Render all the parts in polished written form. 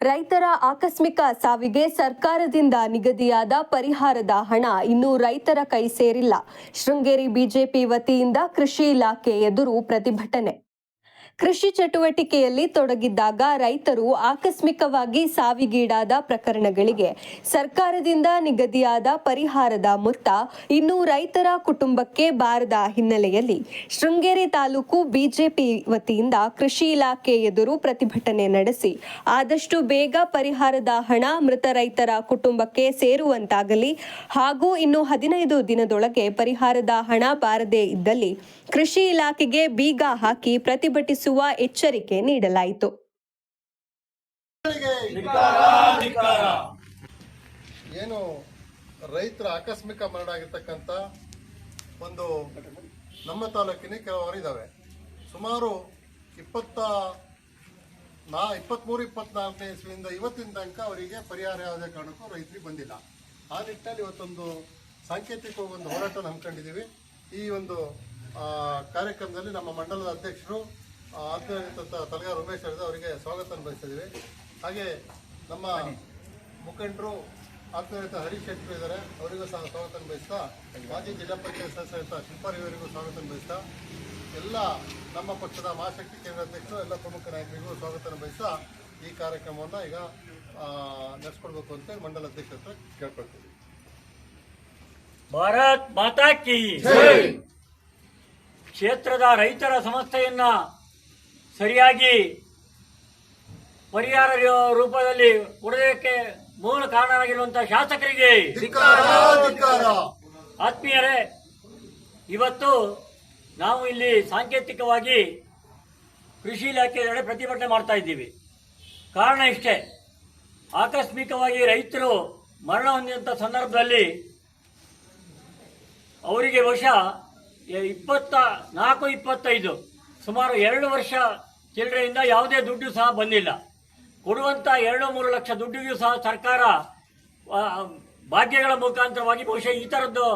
ರೈತರ ಆಕಸ್ಮಿಕ ಸಾವಿಗೆ ಸರ್ಕಾರದಿಂದ ನಿಗದಿಯಾದ ಪರಿಹಾರದ ಹಣ ಇನ್ನೂ ರೈತರ ಕೈ ಸೇರಿಲ್ಲ. ಶೃಂಗೇರಿ ಬಿಜೆಪಿ ವತಿಯಿಂದ ಕೃಷಿ ಇಲಾಖೆ ಎದುರು ಪ್ರತಿಭಟನೆ. ಕೃಷಿ ಚಟುವಟಿಕೆಯಲ್ಲಿ ತೊಡಗಿದ್ದಾಗ ರೈತರು ಆಕಸ್ಮಿಕವಾಗಿ ಸಾವಿಗೀಡಾದ ಪ್ರಕರಣಗಳಿಗೆ ಸರ್ಕಾರದಿಂದ ನಿಗದಿಯಾದ ಪರಿಹಾರದ ಮೊತ್ತ ಇನ್ನೂ ರೈತರ ಕುಟುಂಬಕ್ಕೆ ಬಾರದ ಹಿನ್ನೆಲೆಯಲ್ಲಿ ಶೃಂಗೇರಿ ತಾಲೂಕು ಬಿಜೆಪಿ ವತಿಯಿಂದ ಕೃಷಿ ಇಲಾಖೆ ಎದುರು ಪ್ರತಿಭಟನೆ ನಡೆಸಿ ಆದಷ್ಟು ಬೇಗ ಪರಿಹಾರದ ಹಣ ಮೃತ ರೈತರ ಕುಟುಂಬಕ್ಕೆ ಸೇರುವಂತಾಗಲಿ ಹಾಗೂ ಇನ್ನು 15 ದಿನದೊಳಗೆ ಪರಿಹಾರದ ಹಣ ಬಾರದೇ ಇದ್ದಲ್ಲಿ ಕೃಷಿ ಇಲಾಖೆಗೆ ಬೀಗ ಹಾಕಿ ಪ್ರತಿಭಟಿಸುವ ಎಚ್ಚರಿಕೆ ನೀಡಲಾಯಿತು. ಏನು ರೈತರ ಆಕಸ್ಮಿಕ ಮರಣ ಆಗಿರ್ತಕ್ಕಂಥ ಒಂದು ನಮ್ಮ ತಾಲೂಕಿನ ಕೆಲವರು ಇದ್ದಾವೆ. ಸುಮಾರು 23-24 ಇಸ್ವಿಯಿಂದ ಇವತ್ತಿನ ತನಕ ಅವರಿಗೆ ಪರಿಹಾರ ಯಾವುದೇ ಕಾರಣಕ್ಕೂ ರೈತರಿಗೆ ಬಂದಿಲ್ಲ. ಆ ನಿಟ್ಟಿನಲ್ಲಿ ಇವತ್ತೊಂದು ಸಾಂಕೇತಿಕ ಒಂದು ಹೋರಾಟ ಹಮ್ಮಿಕೊಂಡಿದ್ದೀವಿ. ಈ ಒಂದು ಕಾರ್ಯಕ್ರಮದಲ್ಲಿ ನಮ್ಮ ಮಂಡಲದ ಅಧ್ಯಕ್ಷರು ಆತ್ಮೀಯ ತಲಗಾರ್ ಉಮೇಶ್ ಅವರಿಗೆ ಸ್ವಾಗತ ಬಯಸ್ತಿದ್ದೀವಿ. ಹಾಗೆ ನಮ್ಮ ಮುಖಂಡರು ಆತ್ಮೀಯ ಹರೀಶ್ ಶೆಟ್ಟರು ಇದ್ದಾರೆ, ಅವರಿಗೂ ಸಹ ಸ್ವಾಗತ ಬಯಸ್ತಾ, ಮಾಜಿ ಜಿಲ್ಲಾ ಪಂಚಾಯತ್ ಸದಸ್ಯರಾದ ಶಿಲ್ಪಾರಿಯವರಿಗೂ ಸ್ವಾಗತ ಬಯಸ್ತಾ, ಎಲ್ಲ ನಮ್ಮ ಪಕ್ಷದ ಮಹಾಶಕ್ತಿ ಕೇಂದ್ರ ಅಧ್ಯಕ್ಷರು ಎಲ್ಲ ಪ್ರಮುಖ ನಾಯಕರಿಗೂ ಸ್ವಾಗತ ಬಯಸ್ತಾ ಈ ಕಾರ್ಯಕ್ರಮವನ್ನು ಈಗ ನಡೆಸ್ಕೊಡ್ಬೇಕು ಅಂತ ಮಂಡಲ ಅಧ್ಯಕ್ಷ ಹತ್ರ ಕೇಳ್ಕೊಳ್ತೀವಿ. ಭಾರತ್ ಮಾತಾ ಕಿ ಕ್ಷೇತ್ರದ ರೈತರ ಸಮಸ್ಯೆಯನ್ನ ಸರಿಯಾಗಿ ಪರಿಹಾರ ರೂಪದಲ್ಲಿ ಕೊಡೋದಕ್ಕೆ ಮೂಲ ಕಾರಣರಾಗಿರುವಂತಹ ಶಾಸಕರಿಗೆ ಆತ್ಮೀಯರೇ, ಇವತ್ತು ನಾವು ಇಲ್ಲಿ ಸಾಂಕೇತಿಕವಾಗಿ ಕೃಷಿ ಇಲಾಖೆ ಪ್ರತಿಭಟನೆ ಮಾಡ್ತಾ ಇದ್ದೀವಿ. ಕಾರಣ ಇಷ್ಟೇ, ಆಕಸ್ಮಿಕವಾಗಿ ರೈತರು ಮರಣ ಹೊಂದಿದಂಥ ಸಂದರ್ಭದಲ್ಲಿ ಅವರಿಗೆ ಬಹುಶಃ 24-25 ಸುಮಾರು 2 ವರ್ಷ ಚಿಲ್ಲರೆಯಿಂದ ಯಾವುದೇ ದುಡ್ಡು ಸಹ ಬಂದಿಲ್ಲ. ಕೊಡುವಂಥ 2-3 ಲಕ್ಷ ದುಡ್ಡಿಗೂ ಸಹ ಸರ್ಕಾರ ಭಾಗ್ಯಗಳ ಮುಖಾಂತರವಾಗಿ ಬಹುಶಃ ಈ ಥರದ್ದು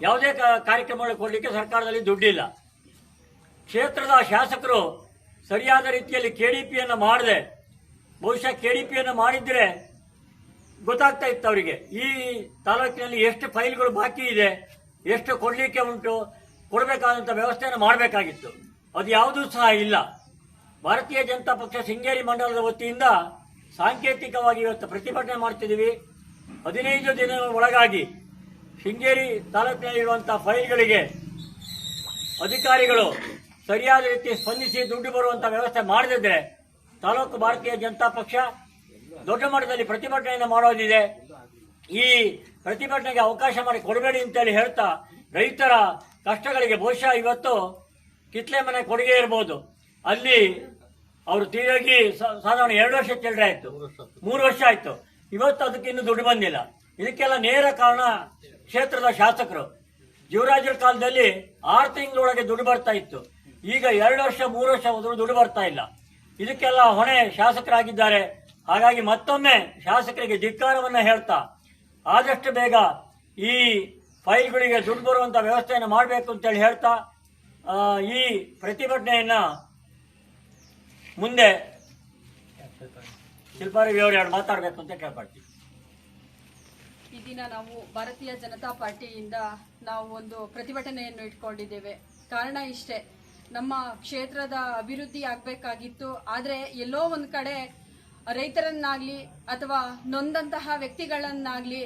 ಯಾವುದೇ ಕಾರ್ಯಕ್ರಮಗಳು ಕೊಡಲಿಕ್ಕೆ ಸರ್ಕಾರದಲ್ಲಿ ದುಡ್ಡಿಲ್ಲ. ಕ್ಷೇತ್ರದ ಶಾಸಕರು ಸರಿಯಾದ ರೀತಿಯಲ್ಲಿ ಕೆಡಿಪಿಯನ್ನು ಮಾಡದೆ, ಬಹುಶಃ ಕೆಡಿಪಿಯನ್ನು ಮಾಡಿದ್ರೆ ಗೊತ್ತಾಗ್ತಾ ಇತ್ತು ಅವರಿಗೆ ಈ ತಾಲೂಕಿನಲ್ಲಿ ಎಷ್ಟು ಫೈಲ್ಗಳು ಬಾಕಿ ಇದೆ, ಎಷ್ಟು ಕೊಡಲಿಕ್ಕೆ ಉಂಟು, ಕೊಡಬೇಕಾದಂಥ ವ್ಯವಸ್ಥೆಯನ್ನು ಮಾಡಬೇಕಾಗಿತ್ತು. ಅದು ಯಾವುದೂ ಸಹ ಇಲ್ಲ. ಭಾರತೀಯ ಜನತಾ ಪಕ್ಷ ಶೃಂಗೇರಿ ಮಂಡಲದ ವತಿಯಿಂದ ಸಾಂಕೇತಿಕವಾಗಿ ಇವತ್ತು ಪ್ರತಿಭಟನೆ ಮಾಡ್ತಿದ್ದೀವಿ. 15 ದಿನಗಳ ಒಳಗಾಗಿ ಶೃಂಗೇರಿ ತಾಲೂಕಿನಲ್ಲಿರುವಂತಹ ಫೈಲ್ಗಳಿಗೆ ಅಧಿಕಾರಿಗಳು ಸರಿಯಾದ ರೀತಿ ಸ್ಪಂದಿಸಿ ದುಡ್ಡು ಬರುವಂತ ವ್ಯವಸ್ಥೆ ಮಾಡದಿದ್ರೆ ತಾಲೂಕು ಭಾರತೀಯ ಜನತಾ ಪಕ್ಷ ದೊಡ್ಡ ಮಟ್ಟದಲ್ಲಿ ಪ್ರತಿಭಟನೆಯನ್ನು ಮಾಡೋದಿದೆ. ಈ ಪ್ರತಿಭಟನೆಗೆ ಅವಕಾಶ ಮಾಡಿ ಕೊಡಬೇಡಿ ಅಂತೇಳಿ ಹೇಳ್ತಾ, ರೈತರ ಕಷ್ಟಗಳಿಗೆ ಬಹುಶಃ ಇವತ್ತು ಕಿತ್ಲೆ ಮನೆ ಕೊಡುಗೆ ಇರಬಹುದು, ಅಲ್ಲಿ ಅವರು ತೀರೋಗಿ ಸಾಧಾರಣ 2 ವರ್ಷ ಚಿಲ್ಲರೆ ಆಯ್ತು, 3 ವರ್ಷ ಆಯ್ತು, ಇವತ್ತು ಅದಕ್ಕೆ ಇನ್ನೂ ದುಡ್ಡು ಬಂದಿಲ್ಲ. ಇದಕ್ಕೆಲ್ಲ ನೇರ ಕಾರಣ ಕ್ಷೇತ್ರದ ಶಾಸಕರು. ಜೀವರಾಜರ ಕಾಲದಲ್ಲಿ 6 ತಿಂಗಳೊಳಗೆ ದುಡ್ಡು ಬರ್ತಾ ಇತ್ತು, ಈಗ 2 ವರ್ಷ 3 ವರ್ಷ ಹೋದ್ರು ದುಡ್ಡು ಬರ್ತಾ ಇಲ್ಲ. ಇದಕ್ಕೆಲ್ಲ ಹೊಣೆ ಶಾಸಕರಾಗಿದ್ದಾರೆ. ಹಾಗಾಗಿ ಮತ್ತೊಮ್ಮೆ ಶಾಸಕರಿಗೆ ಧಿಕ್ಕಾರವನ್ನ ಹೇಳ್ತಾ ಆದಷ್ಟು ಬೇಗ ಈ ಫೈಲ್ಗಳಿಗೆ ದುಡ್ಡು ಬರುವಂತ ವ್ಯವಸ್ಥೆಯನ್ನು ಮಾಡಬೇಕು ಅಂತೇಳಿ ಹೇಳ್ತಾ ಈ ಪ್ರತಿಭಟನೆಯನ್ನ ಮುಂದೆ ಶಿಲ್ಪಾರವಿ ಅವರು 2 ಮಾತಾಡಬೇಕು ಅಂತ ಕೇಳ್ಕೊಳ್ತೀವಿ. ಈ ದಿನ ನಾವು ಭಾರತೀಯ ಜನತಾ ಪಾರ್ಟಿಯಿಂದ ನಾವು ಒಂದು ಪ್ರತಿಭಟನೆಯನ್ನು ಇಟ್ಕೊಂಡಿದ್ದೇವೆ. ಕಾರಣ ಇಷ್ಟೇ, ನಮ್ಮ ಕ್ಷೇತ್ರದ ಅಭಿವೃದ್ಧಿ ಆಗಬೇಕಾಗಿತ್ತು. ಆದರೆ ಎಲ್ಲೋ ಒಂದು ಕಡೆ ರೈತರನ್ನಾಗ್ಲಿ ಅಥವಾ ನೊಂದಂತಹ ವ್ಯಕ್ತಿಗಳನ್ನಾಗ್ಲಿ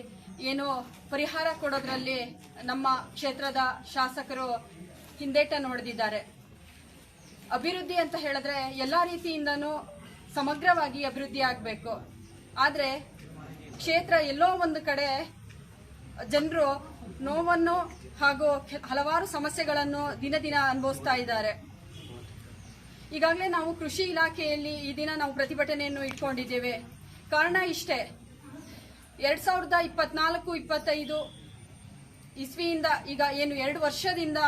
ಏನೋ ಪರಿಹಾರ ಕೊಡೋದ್ರಲ್ಲಿ ನಮ್ಮ ಕ್ಷೇತ್ರದ ಶಾಸಕರು ಹಿಂದೇಟನ್ನು ಹೊಡೆದಿದ್ದಾರೆ. ಅಭಿವೃದ್ಧಿ ಅಂತ ಹೇಳಿದ್ರೆ ಎಲ್ಲಾ ರೀತಿಯಿಂದನೂ ಸಮಗ್ರವಾಗಿ ಅಭಿವೃದ್ಧಿ ಆಗಬೇಕು. ಆದರೆ ಕ್ಷೇತ್ರ ಎಲ್ಲೋ ಒಂದು ಕಡೆ ಜನರು ನೋವನ್ನು ಹಾಗೂ ಹಲವಾರು ಸಮಸ್ಯೆಗಳನ್ನು ದಿನ ದಿನ ಅನುಭವಿಸ್ತಾ ಇದ್ದಾರೆ. ಈಗಾಗಲೇ ನಾವು ಕೃಷಿ ಇಲಾಖೆಯಲ್ಲಿ ಈ ದಿನ ನಾವು ಪ್ರತಿಭಟನೆಯನ್ನು ಇಟ್ಕೊಂಡಿದ್ದೇವೆ. ಕಾರಣ ಇಷ್ಟೇ, 2024-25 ಇಸ್ವಿಯಿಂದ ಈಗ ಏನು 2 ವರ್ಷದಿಂದ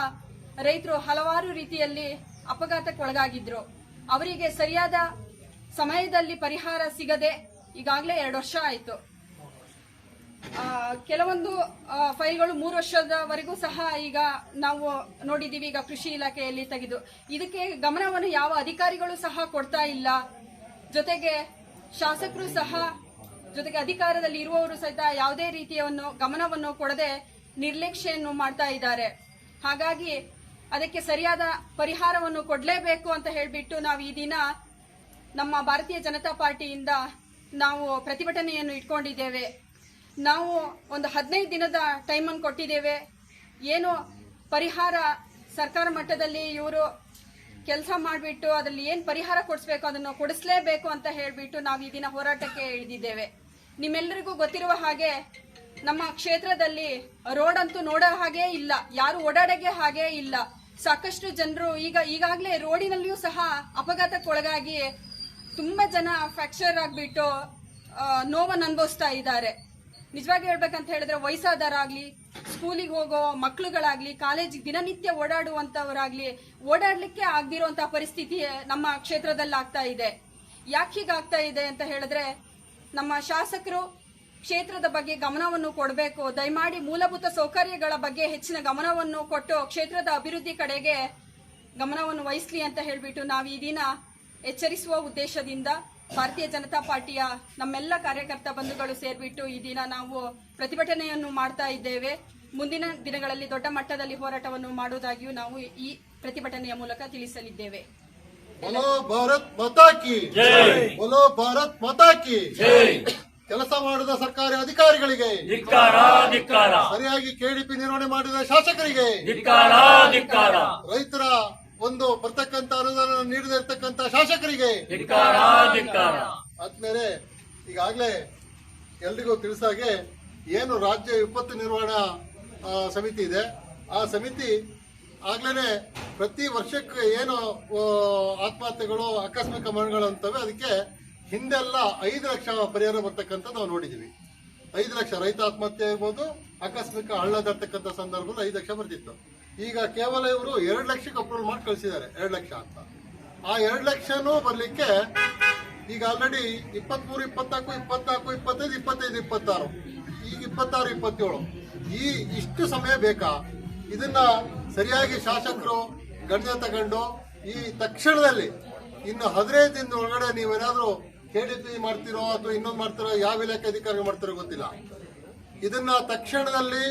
ರೈತರು ಹಲವಾರು ರೀತಿಯಲ್ಲಿ ಅಪಘಾತಕ್ಕೆ ಒಳಗಾಗಿದ್ರು. ಅವರಿಗೆ ಸರಿಯಾದ ಸಮಯದಲ್ಲಿ ಪರಿಹಾರ ಸಿಗದೆ ಈಗಾಗಲೇ 2 ವರ್ಷ ಆಯಿತು. ಕೆಲವೊಂದು ಫೈಲ್ಗಳು 3 ವರ್ಷದವರೆಗೂ ಸಹ ಈಗ ನಾವು ನೋಡಿದ್ದೀವಿ. ಈಗ ಕೃಷಿ ಇಲಾಖೆಯಲ್ಲಿ ತೆಗೆದು ಇದಕ್ಕೆ ಗಮನವನ್ನು ಯಾವ ಅಧಿಕಾರಿಗಳು ಸಹ ಕೊಡ್ತಾ ಇಲ್ಲ. ಜೊತೆಗೆ ಶಾಸಕರು ಸಹ ಜೊತೆಗೆ ಅಧಿಕಾರದಲ್ಲಿ ಇರುವವರು ಸಹಿತ ಯಾವುದೇ ರೀತಿಯ ಗಮನವನ್ನು ಕೊಡದೆ ನಿರ್ಲಕ್ಷ್ಯವನ್ನು ಮಾಡ್ತಾ ಇದ್ದಾರೆ. ಹಾಗಾಗಿ ಅದಕ್ಕೆ ಸರಿಯಾದ ಪರಿಹಾರವನ್ನು ಕೊಡಲೇಬೇಕು ಅಂತ ಹೇಳಿಬಿಟ್ಟು ನಾವು ಈ ದಿನ ನಮ್ಮ ಭಾರತೀಯ ಜನತಾ ಪಾರ್ಟಿಯಿಂದ ನಾವು ಪ್ರತಿಭಟನೆಯನ್ನು ಇಟ್ಕೊಂಡಿದ್ದೇವೆ. ನಾವು ಒಂದು 15 ದಿನದ ಟೈಮನ್ನು ಕೊಟ್ಟಿದ್ದೇವೆ. ಏನು ಪರಿಹಾರ ಸರ್ಕಾರ ಮಟ್ಟದಲ್ಲಿ ಇವರು ಕೆಲಸ ಮಾಡಿಬಿಟ್ಟು ಅದರಲ್ಲಿ ಏನು ಪರಿಹಾರ ಕೊಡಿಸ್ಬೇಕು ಅದನ್ನು ಕೊಡಿಸಲೇಬೇಕು ಅಂತ ಹೇಳಿಬಿಟ್ಟು ನಾವು ಈ ದಿನ ಹೋರಾಟಕ್ಕೆ ಇಳಿದಿದ್ದೇವೆ. ನಿಮ್ಮೆಲ್ಲರಿಗೂ ಗೊತ್ತಿರುವ ಹಾಗೆ ನಮ್ಮ ಕ್ಷೇತ್ರದಲ್ಲಿ ರೋಡ್ ಅಂತೂ ನೋಡೋ ಹಾಗೆ ಇಲ್ಲ, ಯಾರು ಓಡಾಡೋಕೆ ಹಾಗೆ ಇಲ್ಲ. ಸಾಕಷ್ಟು ಜನರು ಈಗಾಗಲೇ ರೋಡಿನಲ್ಲಿಯೂ ಸಹ ಅಪಘಾತಕ್ಕೊಳಗಾಗಿ ತುಂಬಾ ಜನ ಫ್ರಾಕ್ಚರ್ ಆಗಿಬಿಟ್ಟು ನೋವನ್ನು ಅನುಭವಿಸ್ತಾ ಇದ್ದಾರೆ. ನಿಜವಾಗಿ ಹೇಳ್ಬೇಕಂತ ಹೇಳಿದ್ರೆ ವಯಸ್ಸಾದವರಾಗ್ಲಿ, ಸ್ಕೂಲಿಗೆ ಹೋಗೋ ಮಕ್ಕಳುಗಳಾಗ್ಲಿ, ಕಾಲೇಜಿಗೆ ದಿನನಿತ್ಯ ಓಡಾಡುವಂತವರಾಗ್ಲಿ ಓಡಾಡ್ಲಿಕ್ಕೆ ಆಗದಿರುವಂತಹ ಪರಿಸ್ಥಿತಿ ನಮ್ಮ ಕ್ಷೇತ್ರದಲ್ಲಿ ಆಗ್ತಾ ಇದೆ. ಯಾಕೆ ಹೀಗಾಗ್ತಾ ಇದೆ ಅಂತ ಹೇಳಿದ್ರೆ ನಮ್ಮ ಶಾಸಕರು ಕ್ಷೇತ್ರದ ಬಗ್ಗೆ ಗಮನವನ್ನು ಕೊಡಬೇಕು. ದಯಮಾಡಿ ಮೂಲಭೂತ ಸೌಕರ್ಯಗಳ ಬಗ್ಗೆ ಹೆಚ್ಚಿನ ಗಮನವನ್ನು ಕೊಟ್ಟು ಕ್ಷೇತ್ರದ ಅಭಿವೃದ್ಧಿ ಕಡೆಗೆ ಗಮನವನ್ನು ವಹಿಸಲಿ ಅಂತ ಹೇಳಿಬಿಟ್ಟು ನಾವು ಈ ದಿನ ಎಚ್ಚರಿಸುವ ಉದ್ದೇಶದಿಂದ ಭಾರತೀಯ ಜನತಾ ಪಾರ್ಟಿಯ ನಮ್ಮೆಲ್ಲ ಕಾರ್ಯಕರ್ತ ಬಂಧುಗಳು ಸೇರ್ಬಿಟ್ಟು ಈ ದಿನ ನಾವು ಪ್ರತಿಭಟನೆಯನ್ನು ಮಾಡ್ತಾ ಇದ್ದೇವೆ. ಮುಂದಿನ ದಿನಗಳಲ್ಲಿ ದೊಡ್ಡ ಮಟ್ಟದಲ್ಲಿ ಹೋರಾಟವನ್ನು ಮಾಡುವುದಾಗಿಯೂ ನಾವು ಈ ಪ್ರತಿಭಟನೆಯ ಮೂಲಕ ತಿಳಿಸಲಿದ್ದೇವೆ. ಬೋಲೋ ಭಾರತ್ ಮಾತಾ ಕಿ ಜೈ, ಬೋಲೋ ಭಾರತ್ ಮಾತಾ ಕಿ ಜೈ. ಕೆಲಸ ಮಾಡಿದ ಸರ್ಕಾರಿ ಅಧಿಕಾರಿಗಳಿಗೆ ಧಿಕ್ಕಾರ, ಧಿಕ್ಕಾರ. ಸರಿಯಾಗಿ ಕೆಡಿಪಿ ನಿರ್ವಹಣೆ ಮಾಡಿದ ಶಾಸಕರಿಗೆ ಧಿಕ್ಕಾರ, ಧಿಕ್ಕಾರ. ರೈತರ ಒಂದು ಬರ್ತಕ್ಕಂತ ಅನುದಾನ ನೀಡದೇ ಇರ್ತಕ್ಕಂತ ಶಾಸಕರಿಗೆ ಧಿಕ್ಕಾರ, ಧಿಕ್ಕಾರ. ಆದ್ಮೇಲೆ ಈಗಾಗಲೇ ಎಲ್ರಿಗೂ ತಿಳಿಸಾಗೆ ಏನು ರಾಜ್ಯ ವಿಪತ್ತು ನಿರ್ವಹಣಾ ಸಮಿತಿ ಇದೆ, ಆ ಸಮಿತಿ ಆಗ್ಲೇನೆ ಪ್ರತಿ ವರ್ಷಕ್ಕೆ ಏನು ಆತ್ಮಹತ್ಯೆಗಳು ಆಕಸ್ಮಿಕ ಮರಣಗಳು ಅಂತವೆ ಅದಕ್ಕೆ ಹಿಂದೆಲ್ಲ 5 ಲಕ್ಷ ಪರಿಹಾರ ಬರ್ತಕ್ಕಂಥ ನಾವು ನೋಡಿದೀವಿ. 5 ಲಕ್ಷ ರೈತ ಆತ್ಮಹತ್ಯೆ ಇರ್ಬೋದು, ಆಕಸ್ಮಿಕ ಹಳ್ಳ ದಾಟತಕ್ಕಂಥ ಸಂದರ್ಭದಲ್ಲಿ 5 ಲಕ್ಷ ಬರ್ತಿತ್ತು. ಈಗ ಕೇವಲ ಇವರು 2 ಲಕ್ಷಕ್ಕೆ ಅಪ್ರೂವಲ್ ಮಾಡಿ ಕಳಿಸಿದ್ದಾರೆ, 2 ಲಕ್ಷ ಅಂತ. ಆ 2 ಲಕ್ಷನೂ ಬರ್ಲಿಕ್ಕೆ ಈಗ ಆಲ್ರೆಡಿ 23, 24, 24, 25, 25, 26, ಈಗ 26, 27 ಈ ಇಷ್ಟು ಸಮಯ ಬೇಕಾ? ಇದನ್ನ ಸರಿಯಾಗಿ ಶಾಸಕರು ಗಣನೆ ತಗೊಂಡು ಈ ತಕ್ಷಣದಲ್ಲಿ ಇನ್ನು 15 ದಿನದ ಒಳಗಡೆ ನೀವೇನಾದ್ರೂ ಕೆಡಿಪಿ ಮಾಡ್ತಿರೋ ಅಥವಾ ಇನ್ನೊಂದು ಮಾಡ್ತಿರೋ, ಯಾವ ಇಲಾಖೆ ಅಧಿಕಾರಿ ಮಾಡ್ತಿರೋ ಗೊತ್ತಿಲ್ಲ. ಇದನ್ನ ತಕ್ಷಣದಲ್ಲಿ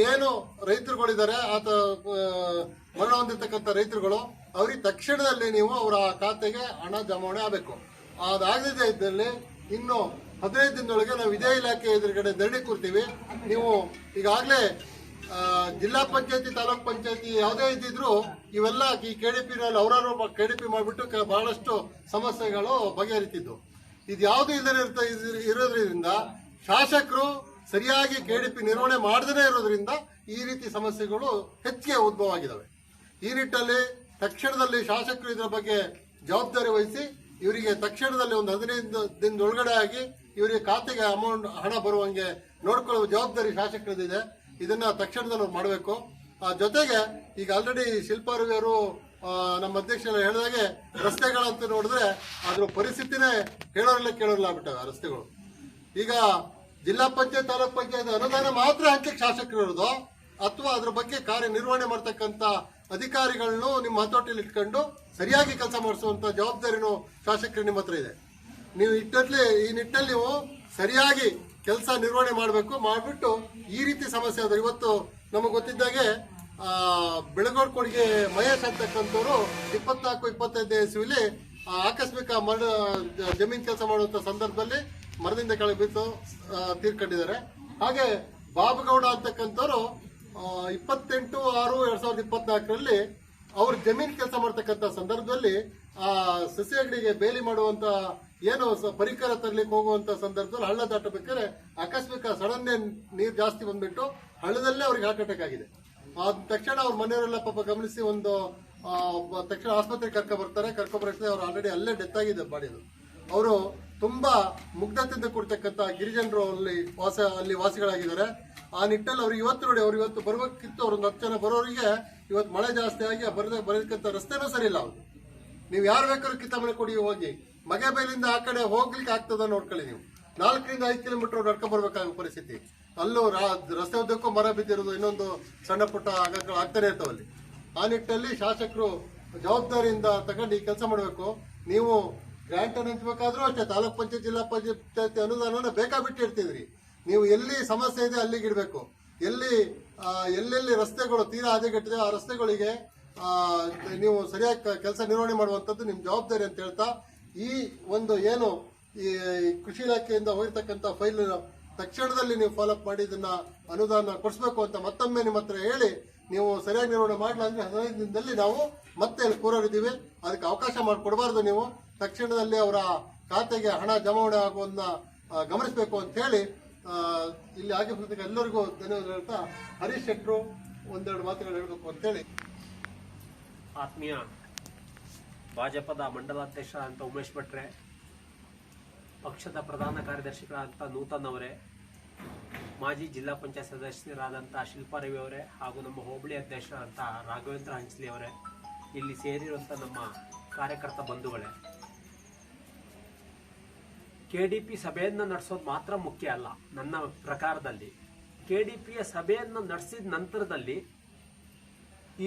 ಏನು ರೈತರುಗಳಿದ್ದಾರೆ ಆತ ಮರಣ ಹೊಂದಿರ್ತಕ್ಕಂಥ ರೈತರುಗಳು ಅವ್ರಿಗೆ ತಕ್ಷಣದಲ್ಲಿ ನೀವು ಅವರ ಖಾತೆಗೆ ಹಣ ಜಮಾವಣೆ ಆಗಬೇಕು. ಅದಾಗದೇ ಇದ್ದಲ್ಲಿ ಇನ್ನು 15 ದಿನದೊಳಗೆ ನಾವು ಇದೇ ಇಲಾಖೆ ಎದುರುಗಡೆ ಧರಣಿ ಕೂರ್ತೀವಿ. ನೀವು ಈಗಾಗಲೇ ಜಿಲ್ಲಾ ಪಂಚಾಯತಿ, ತಾಲೂಕ್ ಪಂಚಾಯತಿ ಯಾವುದೇ ಇದ್ದಿದ್ರು ಇವೆಲ್ಲ ಈ ಕೆಡಿಪಿನಲ್ಲಿ ಅವರಾರು ಕೆಡಿಪಿ ಮಾಡಿಬಿಟ್ಟು ಬಹಳಷ್ಟು ಸಮಸ್ಯೆಗಳು ಬಗೆಹರಿತಿದ್ದು. ಇದು ಯಾವುದು ಇಲ್ಲದೆ ಇರೋದ್ರಿಂದ ಶಾಸಕರು ಸರಿಯಾಗಿ ಕೆಡಿಪಿ ನಿರ್ವಹಣೆ ಮಾಡದೇ ಇರೋದ್ರಿಂದ ಈ ರೀತಿ ಸಮಸ್ಯೆಗಳು ಹೆಚ್ಚಿಗೆ ಉದ್ಭವ ಆಗಿದ್ದಾವೆ. ಈ ನಿಟ್ಟಿನಲ್ಲಿ ತಕ್ಷಣದಲ್ಲಿ ಶಾಸಕರು ಇದರ ಬಗ್ಗೆ ಜವಾಬ್ದಾರಿ ವಹಿಸಿ ಇವರಿಗೆ ತಕ್ಷಣದಲ್ಲಿ ಒಂದು 15 ದಿನದೊಳಗಡೆ ಆಗಿ ಇವರಿಗೆ ಖಾತೆಗೆ ಹಣ ಬರುವಂಗೆ ನೋಡ್ಕೊಳ್ಳುವ ಜವಾಬ್ದಾರಿ ಶಾಸಕರದಿದೆ. ಇದನ್ನ ತಕ್ಷಣದಲ್ಲಿ ಮಾಡಬೇಕು. ಜೊತೆಗೆ ಈಗ ಆಲ್ರೆಡಿ ಶಿಲ್ಪಾರವಿಯವರು ನಮ್ಮ ಅಧ್ಯಕ್ಷರು ಹೇಳಿದಾಗೆ ರಸ್ತೆಗಳಂತ ನೋಡಿದ್ರೆ ಅದ್ರ ಪರಿಸ್ಥಿತಿನೇ ಹೇಳೋರಿಲ್ಲ ಕೇಳೋರಿಲ್ಲ ಆಗ್ಬಿಟ್ಟವೆ ಆ ರಸ್ತೆಗಳು. ಈಗ ಜಿಲ್ಲಾ ಪಂಚಾಯತ್, ತಾಲೂಕ್ ಪಂಚಾಯತ್ ಅನುದಾನ ಮಾತ್ರ ಹಂಚಕ್ಕೆ ಶಾಸಕರು ಇರೋದು ಅಥವಾ ಅದ್ರ ಬಗ್ಗೆ ಕಾರ್ಯನಿರ್ವಹಣೆ ಮಾಡ್ತಕ್ಕಂಥ ಅಧಿಕಾರಿಗಳನ್ನು ನಿಮ್ಮ ಹತೋಟಿಯಲ್ಲಿ ಇಟ್ಕೊಂಡು ಸರಿಯಾಗಿ ಕೆಲಸ ಮಾಡಿಸುವಂತ ಜವಾಬ್ದಾರಿನೂ ಶಾಸಕರು ನಿಮ್ಮ ಹತ್ರ ಇದೆ. ನೀವು ಈ ನಿಟ್ಟಿನಲ್ಲಿ ನೀವು ಸರಿಯಾಗಿ ಕೆಲಸ ನಿರ್ವಹಣೆ ಮಾಡಬೇಕು. ಮಾಡಿಬಿಟ್ಟು ಈ ರೀತಿ ಸಮಸ್ಯೆ ಆದ್ರೆ ಇವತ್ತು ನಮಗೆ ಗೊತ್ತಿದ್ದಾಗೆ ಬೆಳಗೋಡ್ ಕೊಡುಗೆ ಮಹೇಶ್ ಅಂತಕ್ಕಂಥವ್ರು 24, 25 ಇಸ್ವಿಲಿ ಆಕಸ್ಮಿಕ ಜಮೀನ್ ಕೆಲಸ ಮಾಡುವಂತ ಸಂದರ್ಭದಲ್ಲಿ ಮರದಿಂದ ಕೆಳಗೆ ಬಿದ್ದು ತೀರ್ಕೊಂಡಿದ್ದಾರೆ. ಹಾಗೆ ಬಾಬುಗೌಡ ಅಂತಕ್ಕಂಥವ್ರು 28/6/2024 ಅವ್ರ ಜಮೀನ್ ಕೆಲಸ ಮಾಡ್ತಕ್ಕಂಥ ಸಂದರ್ಭದಲ್ಲಿ ಆ ಸಸ್ಯಗಳಿಗೆ ಬೇಲಿ ಮಾಡುವಂತ ಏನು ಪರಿಕರ ತರಲಿಕ್ಕೆ ಹೋಗುವಂತ ಸಂದರ್ಭದಲ್ಲಿ ಹಳ್ಳ ದಾಟಬೇಕಾದ್ರೆ ಆಕಸ್ಮಿಕ ಸಡನ್ ನೀರು ಜಾಸ್ತಿ ಬಂದ್ಬಿಟ್ಟು ಹಳ್ಳದಲ್ಲೇ ಅವ್ರಿಗೆ ಹಾರ್ಟ್ ಅಟ್ಯಾಕ್ ಆಗಿದೆ. ತಕ್ಷಣ ಅವ್ರ ಮನೆಯವರೆಲ್ಲ ಪಾಪ ಗಮನಿಸಿ ಒಂದು ತಕ್ಷಣ ಆಸ್ಪತ್ರೆಗೆ ಕರ್ಕೊಂಡ್ಬರ್ತಾರೆ. ಅವ್ರು ಆಲ್ರೆಡಿ ಅಲ್ಲೇ ಡೆತ್ ಆಗಿದೆ ಬಾಡಿದು. ಅವರು ತುಂಬಾ ಮುಗ್ಧತೆಯಿಂದ ಕೊಡ್ತಕ್ಕಂಥ ಗಿರಿಜನರು ಅಲ್ಲಿ ವಾಸಿಗಳಾಗಿದ್ದಾರೆ. ಆ ನಿಟ್ಟಲ್ಲಿ ಅವ್ರಿಗೆ ಇವತ್ತು ನೋಡಿ, ಅವ್ರು ಇವತ್ತು ಬರ್ಬೇಕಿತ್ತು, ಅವ್ರೊಂದು 10 ಜನ ಬರೋರಿಗೆ ಇವತ್ತು ಮಳೆ ಜಾಸ್ತಿ ಆಗಿ ಬರತಕ್ಕಂಥ ರಸ್ತೆನೂ ಸರಿ ಇಲ್ಲ. ಅವ್ರು ನೀವು ಯಾರು ಬೇಕಾದ್ರೂ ಕಿತ್ತಮನೆ ಕೊಡಿ ಹೋಗಿ ಮಗೆಬೇಲಿಂದ ಆ ಕಡೆ ಹೋಗ್ಲಿಕ್ಕೆ ಆಗ್ತದ ನೋಡ್ಕೊಳ್ಳಿ. ನೀವು 4ರಿಂದ 5 ಕಿಲೋಮೀಟರ್ ನಡ್ಕೊಂಡ್ ಬರ್ಬೇಕಾಗೋ ಪರಿಸ್ಥಿತಿ. ಅಲ್ಲೂ ರಸ್ತೆ ಉದ್ದಕ್ಕೂ ಮರ ಬಿದ್ದಿರೋದು, ಇನ್ನೊಂದು ಸಣ್ಣ ಪುಟ್ಟ ಆಘಾತಗಳು ಆಗ್ತಾನೆ ಇರ್ತಾವಲ್ಲಿ. ಆ ನಿಟ್ಟಲ್ಲಿ ಶಾಸಕರು ಜವಾಬ್ದಾರಿಯಿಂದ ತಗೊಂಡು ಈ ಕೆಲಸ ಮಾಡಬೇಕು. ನೀವು ಗ್ರಾಂಟ್ ಅನ್ನು ಹಂಚಬೇಕಾದ್ರೂ ಅಷ್ಟೇ ತಾಲೂಕ್ ಪಂಚಾಯತ್ ಜಿಲ್ಲಾ ಪಂಚಾಯತ್ ಅನುದಾನವನ್ನು ಬೇಕಾಬಿಟ್ಟಿರ್ತಿದ್ರಿ. ನೀವು ಎಲ್ಲಿ ಸಮಸ್ಯೆ ಇದೆ ಅಲ್ಲಿಗೆ ಇಡಬೇಕು. ಎಲ್ಲೆಲ್ಲಿ ರಸ್ತೆಗಳು ತೀರಾ ಹದಗೆಟ್ಟಿದೆ ಆ ರಸ್ತೆಗಳಿಗೆ ನೀವು ಸರಿಯಾಗಿ ಕೆಲಸ ನಿರ್ವಹಣೆ ಮಾಡುವಂಥದ್ದು ನಿಮ್ಮ ಜವಾಬ್ದಾರಿ ಅಂತ ಹೇಳ್ತಾ, ಈ ಒಂದು ಏನು ಈ ಕೃಷಿ ಇಲಾಖೆಯಿಂದ ಹೋಗಿರ್ತಕ್ಕಂಥ ಫೈಲ್ ತಕ್ಷಣದಲ್ಲಿ ನೀವು ಫಾಲೋಅಪ್ ಮಾಡಿ ಇದನ್ನ ಅನುದಾನ ಕೊಡಿಸ್ಬೇಕು ಅಂತ ಮತ್ತೊಮ್ಮೆ ನಿಮ್ಮ ಹತ್ರ ಹೇಳಿ, ನೀವು ಸರಿಯಾಗಿ ನಿರ್ವಹಣೆ ಮಾಡಲ್ಲ ಅಂದ್ರೆ 15 ದಿನದಲ್ಲಿ ನಾವು ಮತ್ತೆ ಅಲ್ಲಿ ಕೂರೋರಿದ್ದೀವಿ. ಅದಕ್ಕೆ ಅವಕಾಶ ಮಾಡಿಕೊಡಬಾರ್ದು. ನೀವು ತಕ್ಷಣದಲ್ಲಿ ಅವರ ಖಾತೆಗೆ ಹಣ ಜಮಾವಣೆ ಆಗುವುದನ್ನ ಗಮನಿಸಬೇಕು ಅಂತ ಹೇಳಿ ಇಲ್ಲಿ ಆಗಿರ್ತಕ್ಕ ಎಲ್ಲರಿಗೂ ಧನ್ಯವಾದ ಹೇಳ್ತಾ, ಹರೀಶ್ ಶೆಟ್ರು ಒಂದೆರಡು ಮಾತುಗಳು ಹೇಳಬೇಕು ಅಂತ ಹೇಳಿ. ಆತ್ಮೀಯ ಭಾಜಪದ ಮಂಡಲಾಧ್ಯಕ್ಷ ಅಂತ ಉಮೇಶ್ ಭಟ್ರೆ, ಪಕ್ಷದ ಪ್ರಧಾನ ಕಾರ್ಯದರ್ಶಿಗಳಂತ ನೂತನ್ ಅವರೇ, ಮಾಜಿ ಜಿಲ್ಲಾ ಪಂಚಾಯತ್ ಸದಸ್ಯರಾದಂಥ ಶಿಲ್ಪಾ ರವಿ ಅವರೇ, ಹಾಗೂ ನಮ್ಮ ಹೋಬಳಿ ಅಧ್ಯಕ್ಷರಾದಂಥ ರಾಘವೇಂದ್ರ ಹಂಚ್ಲಿ ಅವರೇ, ಇಲ್ಲಿ ಸೇರಿರುವಂಥ ನಮ್ಮ ಕಾರ್ಯಕರ್ತ ಬಂಧುಗಳೇ, KDP ಸಭೆಯನ್ನು ನಡೆಸೋದು ಮಾತ್ರ ಮುಖ್ಯ ಅಲ್ಲ. ನನ್ನ ಪ್ರಕಾರದಲ್ಲಿ KDPಯ ಸಭೆಯನ್ನು ನಡೆಸಿದ ನಂತರದಲ್ಲಿ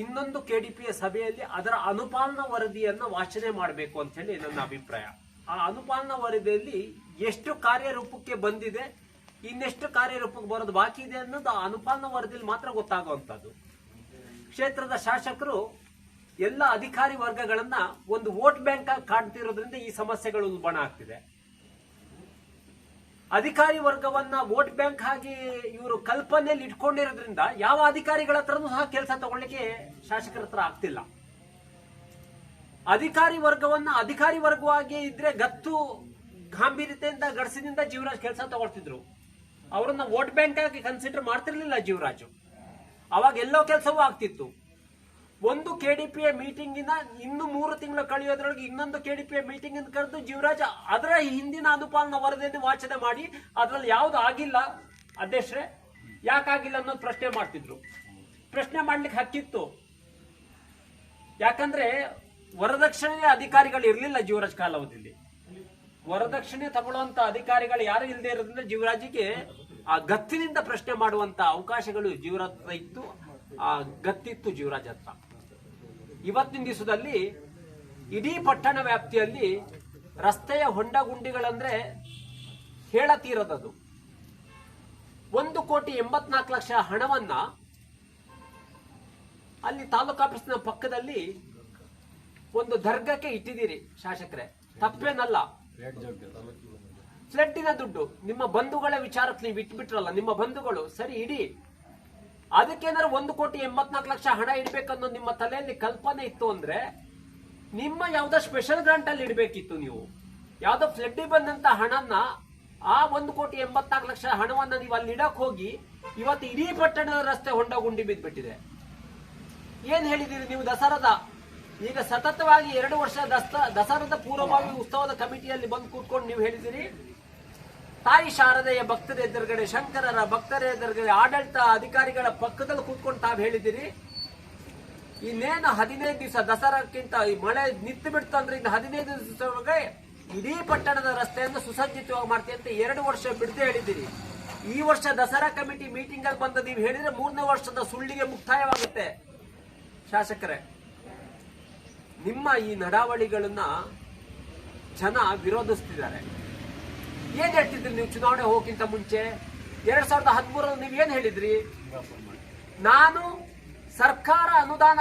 ಇನ್ನೊಂದು KDPಯ ಸಭೆಯಲ್ಲಿ ಅದರ ಅನುಪಾಲನಾ ವರದಿಯನ್ನು ವಾಚನೆ ಮಾಡಬೇಕು ಅಂತ ಹೇಳಿ ನನ್ನ ಅಭಿಪ್ರಾಯ. ಆ ಅನುಪಾಲನಾ ವರದಿಯಲ್ಲಿ ಎಷ್ಟು ಕಾರ್ಯರೂಪಕ್ಕೆ ಬಂದಿದೆ, ಇನ್ನೆಷ್ಟು ಕಾರ್ಯರೂಪಕ್ಕೆ ಬರೋದು ಬಾಕಿ ಇದೆ ಅನ್ನೋದು ಆ ಅನುಪಾಲನಾ ವರದಿಯಲ್ಲಿ ಮಾತ್ರ ಗೊತ್ತಾಗುವಂಥದ್ದು. ಕ್ಷೇತ್ರದ ಶಾಸಕರು ಎಲ್ಲ ಅಧಿಕಾರಿ ವರ್ಗಗಳನ್ನ ಒಂದು ವೋಟ್ ಬ್ಯಾಂಕ್ ಆಗಿ ಕಾಡ್ತಿರೋದ್ರಿಂದ ಈ ಸಮಸ್ಯೆಗಳು ಉಲ್ಬಣ ಆಗ್ತಿದೆ. ಅಧಿಕಾರಿ ವರ್ಗವನ್ನ ವೋಟ್ ಬ್ಯಾಂಕ್ ಆಗಿ ಇವರು ಕಲ್ಪನೆಯಲ್ಲಿ ಇಟ್ಕೊಂಡಿರೋದ್ರಿಂದ ಯಾವ ಅಧಿಕಾರಿಗಳ ಹತ್ರನೂ ಸಹ ಕೆಲಸ ತಗೊಳ್ಳಿಕ್ಕೆ ಶಾಸಕರ ಹತ್ರ ಆಗ್ತಿಲ್ಲ. ಅಧಿಕಾರಿ ವರ್ಗವನ್ನ ಅಧಿಕಾರಿ ವರ್ಗವಾಗಿ ಇದ್ರೆ ಗತ್ತು ಗಾಂಭೀರ್ಯತೆಯಿಂದ ಗಡಸಿನಿಂದ ಜೀವರಾಜ್ ಕೆಲಸ ತಗೊಳ್ತಿದ್ರು. ಅವರನ್ನ ವೋಟ್ ಬ್ಯಾಂಕ್ ಆಗಿ ಕನ್ಸಿಡರ್ ಮಾಡ್ತಿರ್ಲಿಲ್ಲ ಜೀವರಾಜು. ಅವಾಗ ಎಲ್ಲೋ ಕೆಲಸವೂ ಆಗ್ತಿತ್ತು. ಒಂದು KDPಯ ಮೀಟಿಂಗಿನ ಇನ್ನು 3 ತಿಂಗಳು ಕಳೆಯೋದ್ರೊಳಗೆ ಇನ್ನೊಂದು KDPಯ ಮೀಟಿಂಗ್ ಕರೆದು ಜೀವರಾಜ್ ಅದರ ಹಿಂದಿನ ಅನುಪಾಲನಾ ವರದಿಯನ್ನು ವಾಚನೆ ಮಾಡಿ ಅದ್ರಲ್ಲಿ ಯಾವ್ದು ಆಗಿಲ್ಲ ಅಧ್ಯಕ್ಷರೇ, ಯಾಕಾಗಿಲ್ಲ ಅನ್ನೋದು ಪ್ರಶ್ನೆ ಮಾಡ್ತಿದ್ರು. ಪ್ರಶ್ನೆ ಮಾಡ್ಲಿಕ್ಕೆ ಹಕ್ಕಿತ್ತು. ಯಾಕಂದ್ರೆ ವರದಕ್ಷಿಣೆ ಅಧಿಕಾರಿಗಳು ಇರ್ಲಿಲ್ಲ ಜೀವರಾಜ್ ಕಾಲಾವಧಿಯಲ್ಲಿ. ವರದಕ್ಷಿಣೆ ತಗೊಳ್ಳುವಂತ ಅಧಿಕಾರಿಗಳು ಯಾರು ಇಲ್ಲದೆ ಇರೋದ್ರಿಂದ ಜೀವರಾಜಿಗೆ ಆ ಗತ್ತಿನಿಂದ ಪ್ರಶ್ನೆ ಮಾಡುವಂತ ಅವಕಾಶಗಳು ಜೀವರಾಜ್ ಹತ್ರ ಇತ್ತು. ಆ ಗತ್ತಿತ್ತು ಜೀವರಾಜ್ ಹತ್ರ. ಇವತ್ತಿನ ದಿವಸದಲ್ಲಿ ಇಡೀ ಪಟ್ಟಣ ವ್ಯಾಪ್ತಿಯಲ್ಲಿ ರಸ್ತೆಯ ಹೊಂಡ ಗುಂಡಿಗಳಂದ್ರೆ ಹೇಳತೀರದದು. 1,84,00,000 ಹಣವನ್ನ ಅಲ್ಲಿ ತಾಲೂಕು ಆಫೀಸ್ನ ಪಕ್ಕದಲ್ಲಿ ಒಂದು ದರ್ಗಕ್ಕೆ ಇಟ್ಟಿದ್ದೀರಿ ಶಾಸಕರೇ, ತಪ್ಪೇನಲ್ಲ. ಫ್ಲಡ್ಡಿನ ದುಡ್ಡು ನಿಮ್ಮ ಬಂಧುಗಳ ವಿಚಾರಕ್ಕೆ ನೀವು ಇಟ್ಬಿಟ್ರಲ್ಲ, ನಿಮ್ಮ ಬಂಧುಗಳು ಸರಿ ಇಡಿ. ಅದಕ್ಕೇನಾದ್ರು 1,84,00,000 ಹಣ ಇಡ್ಬೇಕನ್ನೋ ನಿಮ್ಮ ತಲೆಯಲ್ಲಿ ಕಲ್ಪನೆ ಇತ್ತು ಅಂದ್ರೆ ನಿಮ್ಮ ಯಾವ್ದೋ ಸ್ಪೆಷಲ್ ಗ್ರಾಂಟ್ ಅಲ್ಲಿ ಇಡ್ಬೇಕಿತ್ತು. ನೀವು ಯಾವ್ದೋ ಫ್ಲಡ್ ಬಂದಂತ ಹಣನ ಆ 1,84,00,000 ಹಣವನ್ನ ನೀವು ಅಲ್ಲಿ ಇಡಕ್ ಹೋಗಿ ಇವತ್ತು ಇಡೀ ಪಟ್ಟಣದ ರಸ್ತೆ ಹೊಂಡ ಗುಂಡಿ ಬಿದ್ದ್ಬಿಟ್ಟಿದೆ. ಏನ್ ಹೇಳಿದಿರಿ ನೀವು? ದಸರಾದ ಈಗ ಸತತವಾಗಿ 2 ವರ್ಷ ದಸರಾದ ಪೂರ್ವಭಾವಿ ಉತ್ಸವದ ಕಮಿಟಿಯಲ್ಲಿ ಬಂದು ಕೂತ್ಕೊಂಡು ನೀವು ಹೇಳಿದಿರಿ, ತಾಯಿ ಶಾರದೆಯ ಭಕ್ತರ ಎದುರುಗಡೆ, ಶಂಕರರ ಭಕ್ತರ ಎದುರುಗಡೆ ಆಡಳಿತ ಅಧಿಕಾರಿಗಳ ಪಕ್ಕದಲ್ಲಿ ಕೂತ್ಕೊಂಡು ತಾವು ಹೇಳಿದಿರಿ, ಇನ್ನೇನು 15 ದಿವಸ ದಸರಾಕ್ಕಿಂತ ಈ ಮಳೆ ನಿಂತು ಬಿಡ್ತಂದ್ರೆ ಇನ್ನು 15 ದಿವಸದೊಳಗೆ ಇಡೀ ಪಟ್ಟಣದ ರಸ್ತೆಯನ್ನು ಸುಸಜ್ಜಿತವಾಗಿ ಮಾಡ್ತೀವಿ ಅಂತ 2 ವರ್ಷ ಬಿಡದೆ ಹೇಳಿದಿರಿ. ಈ ವರ್ಷ ದಸರಾ ಕಮಿಟಿ ಮೀಟಿಂಗ್ ಅಲ್ಲಿ ಬಂದ ನೀವು ಹೇಳಿದ್ರೆ 3ನೇ ವರ್ಷದ ಸುಳ್ಳಿಗೆ ಮುಕ್ತಾಯವಾಗುತ್ತೆ. ಶಾಸಕರೇ, ನಿಮ್ಮ ಈ ನಡಾವಳಿಗಳನ್ನ ಜನ ವಿರೋಧಿಸ್ತಿದ್ದಾರೆ. ಏನ್ ಹೇಳ್ತಿದ್ರಿ ನೀವು ಚುನಾವಣೆ ಹೋಗಕ್ಕಿಂತ ಮುಂಚೆ? 2013 ನೀವ್ ಏನ್ ಹೇಳಿದ್ರಿ? ನಾನು ಸರ್ಕಾರ ಅನುದಾನ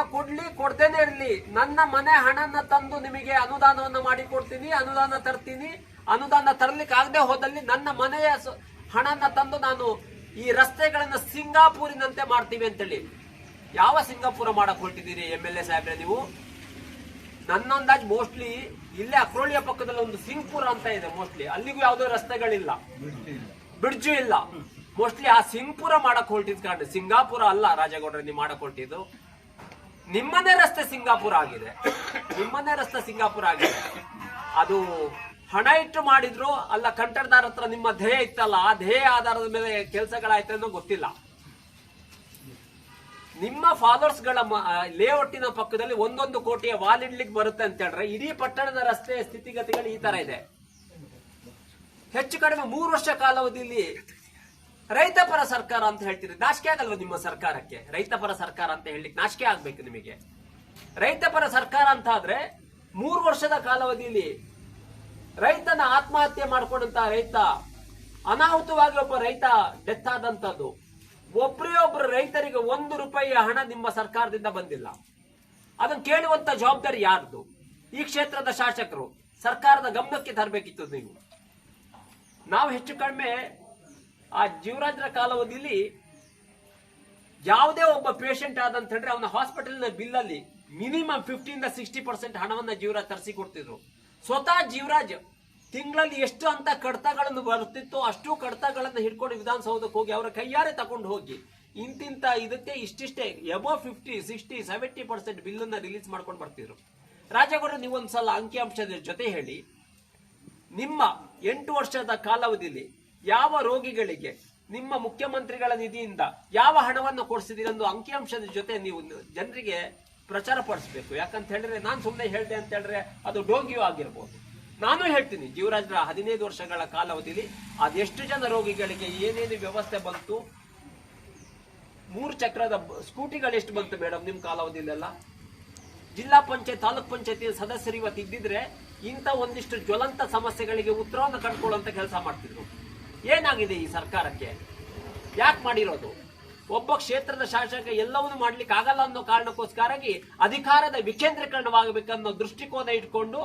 ಕೊಡ್ದೇನೆ ಇರ್ಲಿ, ನನ್ನ ಮನೆ ಹಣನ ತಂದು ನಿಮಗೆ ಅನುದಾನವನ್ನ ಮಾಡಿ ಕೊಡ್ತೀನಿ, ಅನುದಾನ ತರ್ತೀನಿ, ಅನುದಾನ ತರ್ಲಿಕ್ಕೆ ಆಗದೆ ಹೋದಲ್ಲಿ ನನ್ನ ಮನೆಯ ಹಣನ ತಂದು ನಾನು ಈ ರಸ್ತೆಗಳನ್ನ ಸಿಂಗಾಪುರಿನಂತೆ ಮಾಡ್ತೀವಿ ಅಂತೇಳಿ. ಯಾವ ಸಿಂಗಾಪುರ ಮಾಡಕ್ ಹೊರಟಿದ್ದೀರಿ MLA ಸಾಹೇಬ್ರೆ ನೀವು? ನನ್ನೊಂದಾಜ್ ಮೋಸ್ಟ್ಲಿ ಇಲ್ಲೇ ಅಕ್ರೋಳಿಯ ಪಕ್ಕದಲ್ಲಿ ಒಂದು ಸಿಂಗ್ಪುರ ಅಂತ ಇದೆ, ಮೋಸ್ಟ್ಲಿ ಅಲ್ಲಿಗೂ ಯಾವುದೋ ರಸ್ತೆಗಳಿಲ್ಲ, ಬ್ರಿಡ್ಜು ಇಲ್ಲ. ಮೋಸ್ಟ್ಲಿ ಆ ಸಿಂಗ್ಪುರ ಮಾಡಕ್ ಹೊರಟಿದ್ ಕಾರಣ ಸಿಂಗಾಪುರ ಅಲ್ಲ ರಾಜೇಗೌಡ್ರೆ ನೀವು ಮಾಡಕ್ ಹೊರಟಿದ್ದು. ನಿಮ್ಮನೇ ರಸ್ತೆ ಸಿಂಗಾಪುರ ಆಗಿದೆ, ನಿಮ್ಮನೇ ರಸ್ತೆ ಸಿಂಗಾಪುರ ಆಗಿದೆ. ಅದು ಹಣ ಇಟ್ಟು ಮಾಡಿದ್ರು ಅಲ್ಲ, ಕಂಠದಾರ ಹತ್ರ ನಿಮ್ಮ ಧ್ಯೇಯ ಇತ್ತಲ್ಲ, ಆ ಧ್ಯೇಯ ಆಧಾರದ ಮೇಲೆ ಕೆಲಸಗಳಾಯ್ತು ಅನ್ನೋ ಗೊತ್ತಿಲ್ಲ. ನಿಮ್ಮ ಫಾಲೋವರ್ಸ್ ಗಳ ಲೇಔಟಿನ ಪಕ್ಕದಲ್ಲಿ 1 ಕೋಟಿಯ ವಾಲ್ ಇಡ್ಲಿಕ್ಕೆ ಬರುತ್ತೆ ಅಂತ ಹೇಳಿದ್ರೆ ಇಡೀ ಪಟ್ಟಣದ ರಸ್ತೆಯ ಸ್ಥಿತಿಗತಿಗಳು ಈ ತರ ಇದೆ. ಹೆಚ್ಚು ಕಡಿಮೆ 3 ವರ್ಷ ಕಾಲಾವಧಿಯಲ್ಲಿ ರೈತ ಪರ ಸರ್ಕಾರ ಅಂತ ಹೇಳ್ತೀರಿ. ನಾಚಿಕೆ ಆಗಲ್ವ ನಿಮ್ಮ ಸರ್ಕಾರಕ್ಕೆ? ರೈತ ಪರ ಸರ್ಕಾರ ಅಂತ ಹೇಳಲಿಕ್ಕೆ ನಾಚಿಕೆ ಆಗ್ಬೇಕು ನಿಮಗೆ. ರೈತ ಪರ ಸರ್ಕಾರ ಅಂತ ಆದ್ರೆ 3 ವರ್ಷದ ಕಾಲಾವಧಿಯಲ್ಲಿ ರೈತನ ಆತ್ಮಹತ್ಯೆ ಮಾಡ್ಕೊಂಡಂತ ರೈತ, ಅನಾಹುತವಾಗಿ ಒಬ್ಬ ರೈತ ಡೆತ್ ಆದಂತದ್ದು, ಒಬ್ರು ರೈತರಿಗೆ 1 ರೂಪಾಯಿ ಹಣ ನಿಮ್ಮ ಸರ್ಕಾರದಿಂದ ಬಂದಿಲ್ಲ. ಅದನ್ನು ಕೇಳುವಂತ ಜವಾಬ್ದಾರಿ ಯಾರ್ದು? ಈ ಕ್ಷೇತ್ರದ ಶಾಸಕರು ಸರ್ಕಾರದ ಗಮನಕ್ಕೆ ತರಬೇಕಿತ್ತು. ನೀವು ನಾವು ಹೆಚ್ಚು ಕಡಿಮೆ ಆ ಜೀವರಾಜ್ರ ಕಾಲಾವಧಿಯಲ್ಲಿ ಯಾವುದೇ ಒಬ್ಬ ಪೇಷಂಟ್ ಆದಂತ ಹೇಳಿದ್ರೆ ಅವನ ಹಾಸ್ಪಿಟಲ್ನ ಬಿಲ್ಲಲ್ಲಿ ಮಿನಿಮಮ್ 50-60% ಹಣವನ್ನ ಜೀವರಾಜ್ ತರಿಸಿ ಕೊಡ್ತಿದ್ರು. ಸ್ವತಃ ಜೀವರಾಜ್ ತಿಂಗಳಲ್ಲಿ ಎಷ್ಟು ಅಂತ ಕಡತಗಳನ್ನು ಬರ್ತಿತ್ತು ಅಷ್ಟು ಕಡತಗಳನ್ನು ಹಿಡ್ಕೊಂಡು ವಿಧಾನಸೌಧಕ್ಕೆ ಹೋಗಿ ಅವರ ಕೈಯಾರೆ ತಗೊಂಡು ಹೋಗಿ ಇಂತಿಂತ ಇದಕ್ಕೆ ಇಷ್ಟಿಷ್ಟೇ ಎಬೋ 50-60-70% ಬಿಲ್ಲನ್ನ ರಿಲೀಸ್ ಮಾಡ್ಕೊಂಡು ಬರ್ತಿದ್ರು. ರಾಜೇಗೌಡರು, ನೀವೊಂದ್ಸಲ ಅಂಕಿಅಂಶದ ಜೊತೆ ಹೇಳಿ, ನಿಮ್ಮ 8 ವರ್ಷದ ಕಾಲಾವಧಿಯಲ್ಲಿ ಯಾವ ರೋಗಿಗಳಿಗೆ ನಿಮ್ಮ ಮುಖ್ಯಮಂತ್ರಿಗಳ ನಿಧಿಯಿಂದ ಯಾವ ಹಣವನ್ನು ಕೊಡಿಸಿದಿರಿ ಅನ್ನೋ ಅಂಕಿಅಂಶದ ಜೊತೆ ನೀವು ಜನರಿಗೆ ಪ್ರಚಾರ ಪಡಿಸಬೇಕು. ಯಾಕಂತ ಹೇಳಿದ್ರೆ ನಾನು ಸುಮ್ಮನೆ ಹೇಳ್ದೆ ಅಂತ ಹೇಳಿದ್ರೆ ಅದು ಡೋಂಗಿಯೂ ಆಗಿರ್ಬೋದು. ನಾನು ಹೇಳ್ತೀನಿ, ಜೀವರಾಜ್ರ 15 ವರ್ಷಗಳ ಕಾಲಾವಧಿಯಲ್ಲಿ ಅದೆಷ್ಟು ಜನ ರೋಗಿಗಳಿಗೆ ಏನೇನು ವ್ಯವಸ್ಥೆ ಬಂತು, 3 ಚಕ್ರದ ಸ್ಕೂಟಿಗಳು ಎಷ್ಟು ಬಂತು ಮೇಡಮ್ ನಿಮ್ಮ ಕಾಲಾವಧಿಯಲ್ಲೆಲ್ಲ? ಜಿಲ್ಲಾ ಪಂಚಾಯತ್, ತಾಲೂಕ್ ಪಂಚಾಯತಿ ಸದಸ್ಯರು ಇವತ್ತು ಇದ್ದಿದ್ರೆ ಇಂಥ ಒಂದಿಷ್ಟು ಜ್ವಲಂತ ಸಮಸ್ಯೆಗಳಿಗೆ ಉತ್ತರವನ್ನು ಕಂಡುಕೊಳ್ಳುವಂತ ಕೆಲಸ ಮಾಡ್ತಿದ್ರು. ಏನಾಗಿದೆ ಈ ಸರ್ಕಾರಕ್ಕೆ? ಯಾಕೆ ಮಾಡಿರೋದು? ಒಬ್ಬ ಕ್ಷೇತ್ರದ ಶಾಸಕ ಎಲ್ಲವನ್ನೂ ಮಾಡ್ಲಿಕ್ಕೆ ಆಗಲ್ಲ ಅನ್ನೋ ಕಾರಣಕ್ಕೋಸ್ಕರಾಗಿ ಅಧಿಕಾರದ ವಿಕೇಂದ್ರೀಕರಣವಾಗಬೇಕನ್ನೋ ದೃಷ್ಟಿಕೋನ ಇಟ್ಕೊಂಡು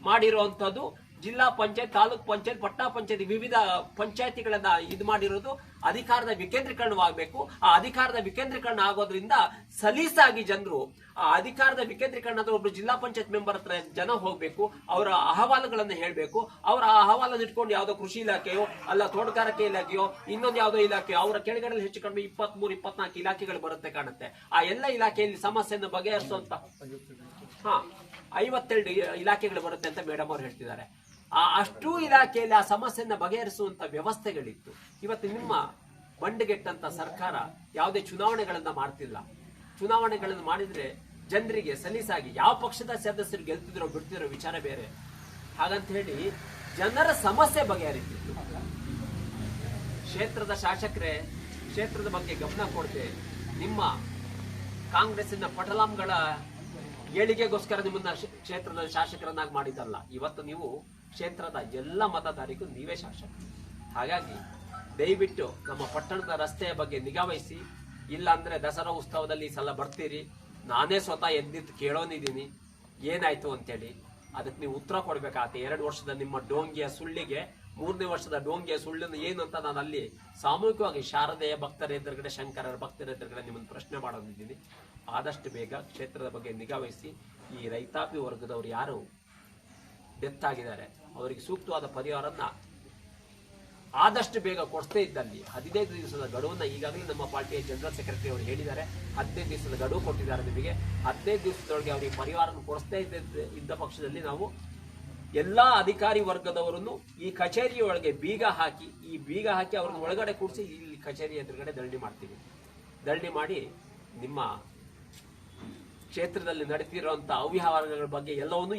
ಮಾಡಿರುವಂತದ್ದು. ಜಿಲ್ಲಾ ಪಂಚಾಯತ್, ತಾಲೂಕ್ ಪಂಚಾಯತ್, ಪಟ್ಟಣ ಪಂಚಾಯತ್, ವಿವಿಧ ಪಂಚಾಯತಿಗಳನ್ನ ಇದು ಮಾಡಿರೋದು ಅಧಿಕಾರದ ವಿಕೇಂದ್ರೀಕರಣವಾಗಬೇಕು. ಆ ಅಧಿಕಾರದ ವಿಕೇಂದ್ರೀಕರಣ ಆಗೋದ್ರಿಂದ ಸಲೀಸಾಗಿ ಜನರು ಆ ಅಧಿಕಾರದ ವಿಕೇಂದ್ರೀಕರಣ ಅಂದ್ರೆ ಒಬ್ರು ಜಿಲ್ಲಾ ಪಂಚಾಯತ್ ಮೆಂಬರ್ ಹತ್ರ ಜನ ಹೋಗ್ಬೇಕು, ಅವರ ಅಹವಾಲುಗಳನ್ನು ಹೇಳ್ಬೇಕು. ಅವರ ಅಹವಾಲನ್ನು ಇಟ್ಕೊಂಡು ಯಾವ್ದೋ ಕೃಷಿ ಇಲಾಖೆಯೋ ಅಲ್ಲ ತೋಟಗಾರಿಕೆ ಇಲಾಖೆಯೋ ಇನ್ನೊಂದು ಯಾವ್ದೋ ಇಲಾಖೆಯೋ ಅವರ ಕೆಳಗಡೆ ಹೆಚ್ಚು ಕಡಿಮೆ 23-24 ಇಲಾಖೆಗಳು ಬರುತ್ತೆ ಕಾಣುತ್ತೆ. ಆ ಎಲ್ಲ ಇಲಾಖೆಯಲ್ಲಿ ಸಮಸ್ಯೆಯನ್ನು ಬಗೆಹರಿಸುವಂತ 52 ಇಲಾಖೆಗಳು ಬರುತ್ತೆ ಅಂತ ಮೇಡಮ್ ಅವರು ಹೇಳ್ತಿದ್ದಾರೆ. ಆ ಅಷ್ಟೂ ಇಲಾಖೆಯಲ್ಲಿ ಆ ಸಮಸ್ಯೆಯನ್ನ ಬಗೆಹರಿಸುವಂತ ವ್ಯವಸ್ಥೆಗಳಿತ್ತು. ಇವತ್ತು ನಿಮ್ಮ ಬಂಡೆಗೆಟ್ಟಂತ ಸರ್ಕಾರ ಯಾವುದೇ ಚುನಾವಣೆಗಳನ್ನ ಮಾಡ್ತಿಲ್ಲ. ಚುನಾವಣೆಗಳನ್ನು ಮಾಡಿದ್ರೆ ಜನರಿಗೆ ಸಲೀಸಾಗಿ ಯಾವ ಪಕ್ಷದ ಸದಸ್ಯರು ಗೆಲ್ತಿದ್ರೋ ಬಿಡ್ತಿರೋ ವಿಚಾರ ಬೇರೆ. ಹಾಗಂತ ಹೇಳಿ ಜನರ ಸಮಸ್ಯೆ ಬಗೆಹರಿತಿತ್ತು. ಕ್ಷೇತ್ರದ ಶಾಸಕರೇ ಕ್ಷೇತ್ರದ ಬಗ್ಗೆ ಗಮನ ಕೊಡದೆ ನಿಮ್ಮ ಕಾಂಗ್ರೆಸ್ಸಿನ ಪಟಲಾಂಗಳ ಏಳಿಗೆಗೋಸ್ಕರ ನಿಮ್ಮನ್ನ ಕ್ಷೇತ್ರದ ಶಾಸಕರನ್ನಾಗಿ ಮಾಡಿದ್ದಲ್ಲ. ಇವತ್ತು ನೀವು ಕ್ಷೇತ್ರದ ಎಲ್ಲ ಮತದಾರಿಗೂ ನೀವೇ ಶಾಸಕರು. ಹಾಗಾಗಿ ದಯವಿಟ್ಟು ನಮ್ಮ ಪಟ್ಟಣದ ರಸ್ತೆಯ ಬಗ್ಗೆ ನಿಗಾವಹಿಸಿ. ಇಲ್ಲ ಅಂದ್ರೆ ದಸರಾ ಉತ್ಸವದಲ್ಲಿ ಈ ಸಲ ಬರ್ತೀರಿ, ನಾನೇ ಸ್ವತಃ ಎದ್ದಿದ್ದು ಕೇಳೋನಿದ್ದೀನಿ ಏನಾಯ್ತು ಅಂತೇಳಿ. ಅದಕ್ಕೆ ನೀವು ಉತ್ತರ ಕೊಡ್ಬೇಕಾಗತ್ತೆ. 2 ವರ್ಷದ ನಿಮ್ಮ ಡೋಂಗಿಯ ಸುಳ್ಳಿಗೆ 3ನೇ ವರ್ಷದ ಡೋಂಗಿಯ ಸುಳ್ಳನ್ನು ಏನು ಅಂತ ನಾನು ಅಲ್ಲಿ ಸಾಮೂಹಿಕವಾಗಿ ಶಾರದೆಯ ಭಕ್ತರ ಎದುರುಗಡೆ, ಶಂಕರರ ಭಕ್ತರ ಎದುರುಗಡೆ ನಿಮ್ಮನ್ನು ಪ್ರಶ್ನೆ ಮಾಡೋದಿದ್ದೀನಿ. ಆದಷ್ಟು ಬೇಗ ಕ್ಷೇತ್ರದ ಬಗ್ಗೆ ನಿಗಾವಹಿಸಿ. ಈ ರೈತಾಪಿ ವರ್ಗದವರು ಯಾರು ಡೆತ್ ಆಗಿದ್ದಾರೆ ಅವರಿಗೆ ಸೂಕ್ತವಾದ ಪರಿಹಾರನ್ನ ಆದಷ್ಟು ಬೇಗ ಕೊಡಿಸದೇ ಇದ್ದಲ್ಲಿ 15 ದಿವಸದ ಗಡುವನ್ನ ಈಗಾಗಲೇ ನಮ್ಮ ಪಾರ್ಟಿಯ ಜನರಲ್ ಸೆಕ್ರೆಟರಿ ಅವರು ಹೇಳಿದ್ದಾರೆ. 15 ದಿವಸದ ಗಡುವು ಕೊಟ್ಟಿದ್ದಾರೆ ನಿಮಗೆ. 15 ದಿವಸದೊಳಗೆ ಅವರಿಗೆ ಪರಿಹಾರವನ್ನು ಕೊಡಿಸದೇ ಇದ್ದ ಪಕ್ಷದಲ್ಲಿ ನಾವು ಎಲ್ಲಾ ಅಧಿಕಾರಿ ವರ್ಗದವರನ್ನು ಈ ಕಚೇರಿಯೊಳಗೆ ಬೀಗ ಹಾಕಿ ಅವ್ರನ್ನ ಒಳಗಡೆ ಕೂಡಿಸಿ ಇಲ್ಲಿ ಕಚೇರಿ ಎದುರುಗಡೆ ಧರಣಿ ಮಾಡ್ತೀವಿ. ಧರಣಿ ಮಾಡಿ ನಿಮ್ಮ ಕ್ಷೇತ್ರದಲ್ಲಿ ನಡೀತಿರುವಂತ ಅವ್ಯವಹಾರಗಳ ಬಗ್ಗೆ ಎಲ್ಲವನ್ನೂ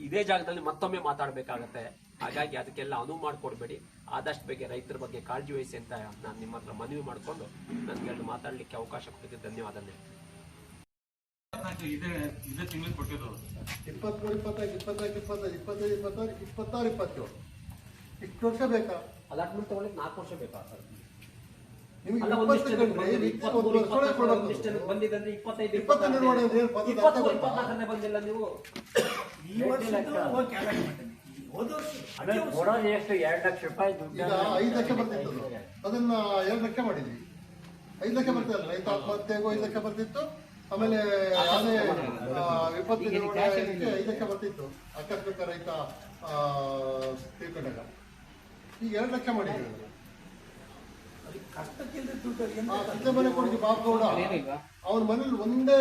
ಇದೇ ಜಾಗದಲ್ಲಿ ಮತ್ತೊಮ್ಮೆ ಮಾತಾಡಬೇಕಾಗತ್ತೆ. ಹಾಗಾಗಿ ಅದಕ್ಕೆಲ್ಲ ಅನುವು ಮಾಡಿಕೊಡ್ಬೇಡಿ. ಆದಷ್ಟು ಬೇಗ ರೈತರ ಬಗ್ಗೆ ಕಾಳಜಿ ವಹಿಸಿ ಅಂತ ನಾನು ನಿಮ್ಮ ಹತ್ರ ಮನವಿ ಮಾಡಿಕೊಂಡು ನನಗೆ ಮಾತಾಡಲಿಕ್ಕೆ ಅವಕಾಶ ಕೊಟ್ಟಿದ್ದೆ. ಧನ್ಯವಾದಗಳು. 23-24-25-26-27 ಇಷ್ಟು ವರ್ಷ ಬೇಕಾ? ಅಲಾಟ್ಮೆಂಟ್ ತಗೊಳ್ಳಿಕ್ಕೆ 4 ವರ್ಷ ಬೇಕಾ ಸರ್? ನಿಮಗೆ ಬಂದಿದ್ದಂದ್ರೆ 25 ಬಂದಿಲ್ಲ ನೀವು. ಎಷ್ಟು 2 ಲಕ್ಷ ರೂಪಾಯಿ ಈಗ 5 ಲಕ್ಷ ಬರ್ತಿತ್ತು, ಅದನ್ನ 2 ಲಕ್ಷ ಮಾಡಿದ್ವಿ. 5 ಲಕ್ಷ ಬರ್ತಿಲ್ಲ, ರೈತ ಆತ್ಮಹತ್ಯೆಗೂ 5 ಲಕ್ಷ ಬರ್ತಿತ್ತು. ಆಮೇಲೆ ಯಾವುದೇ ವಿಪತ್ತು ನಿರ್ವಹಣೆಗೆ 5 ಲಕ್ಷ ಬರ್ತಿತ್ತು. ಆಕಸ್ಮಿಕ ರೈತ ತೀರ್ಕೊಂಡಾಗ ಈಗ 2 ಲಕ್ಷ ಮಾಡಿದ್ವಿ. ಮನೆ ಕೊಡಿ ಬಾಬುಗೌಡ ಅವ್ರ ಮನೇಲಿ ಒಂದೇ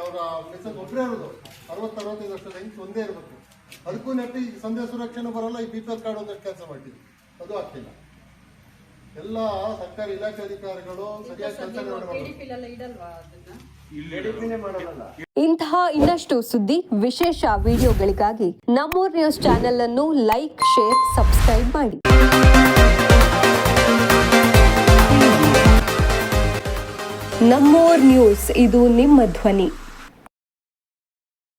ಅವರ ಮಿಸಸ್ ಒಬ್ಬರೇ ಇರೋದು. 60-65 ವರ್ಷದ ಹೆಂಗ್ಸ್ ಒಂದೇ ಇರಬೇಕು. ಅದಕ್ಕೂ ನೆಟ್ಟು ಈಗ ಸಂದೇಶ ಸುರಕ್ಷೆನೂ ಬರೋಲ್ಲ. ಈ BPL ಕಾರ್ಡ್ ಒಂದಷ್ಟು ಕೆಲಸ ಮಾಡ್ತೀವಿ, ಅದು ಆಗ್ತಿಲ್ಲ. ಎಲ್ಲ ಸರ್ಕಾರಿ ಇಲಾಖೆ ಅಧಿಕಾರಿಗಳು ಸರಿಯಾಗಿ ಕೆಲಸ ಮಾಡಲ್ಲ. ಇಂತಹ ಇನ್ನಷ್ಟು ಸುದ್ದಿ, ವಿಶೇಷ ವಿಡಿಯೋಗಳಿಗಾಗಿ ನಮ್ಮೂರ್ ನ್ಯೂಸ್ ಚಾನೆಲ್ ಅನ್ನು ಲೈಕ್, ಶೇರ್, ಸಬ್ಸ್ಕ್ರೈಬ್ ಮಾಡಿ. ನಮ್ಮೂರ್ ನ್ಯೂಸ್, ಇದು ನಿಮ್ಮ ಧ್ವನಿ.